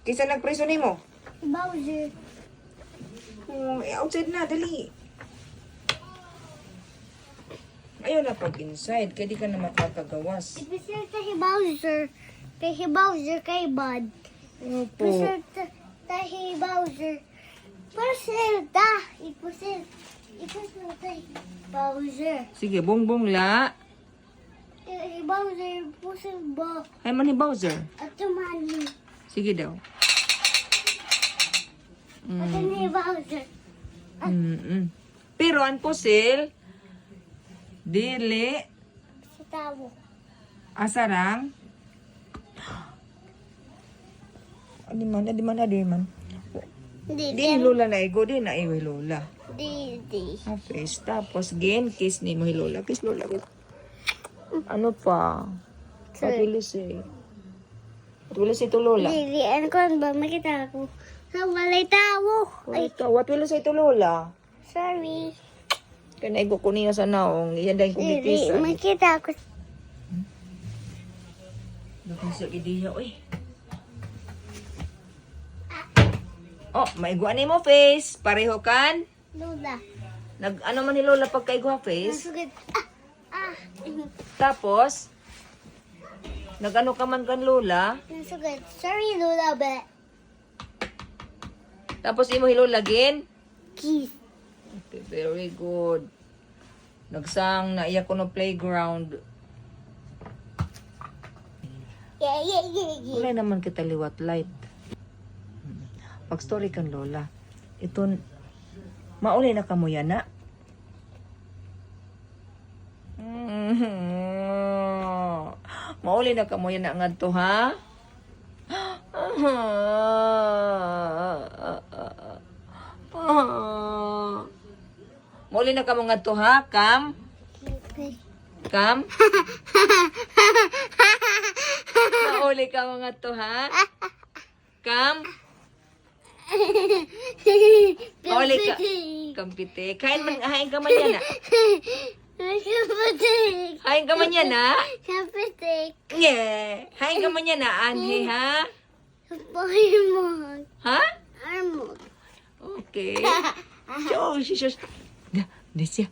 Kisa nagpreso nimo? Bowser. Oh, outside na, dali. Ayaw na pag inside, kaya di ka na makakagawas. Ipusir tayo Bowser. Tayo Bowser kay Bud. Opo. Ipusir tayo Bowser. Ipusir ta. Ipusir tayo Bowser. Sige, bongbong la. Bowser, ipusir ba? Hay man ni Bowser. At tumali. Sige daw. At ni Bowser. Pero ang pusil, dili, Sa tao. asarang. Adi man. Di. Di lola na igo, di na iwi lola. Di. Hapis, tapos kiss ni mo lola. Kiss lola. Ano pa? Patulis Patulis ito lola. Di. Ano ko ba? Makita ko. Sa walay tao. Ay, What will say ito lola? sorry. Kaya naigo ko niya sa naong. Iyan dahil kong Di. bipisan. Makita ko. Bakit sa kidiya, uy. Oh, maiguan ni mo face. Pareho kan? Lola. Ano man ni lola pagkaiguha face? Nasugod. Tapos, nagano ka man kan lola? Nasugod. Sorry, Lola, but Tapos imo hilolagin? kiss. Okay, very good. Nagsang na iya ko no playground. Yeah. Wala naman kita liwat light. Pag story kan lola. Ito, mauli na kamo yan na. Mauli na kamo yan na ngadto ha? Mauli na kamo ngadto ha, Kam? Kam? Mauli ka mga to, ha? Kam? Mauli ka. Kampite. Hain ka man yan, ha? Hain ka man yan, ha? Kapitik. Yeah. Hain ka man yan, ha, Anhe, ha? Paimon. Ha? Armod. Okay. Diyos, Diyos. Desya.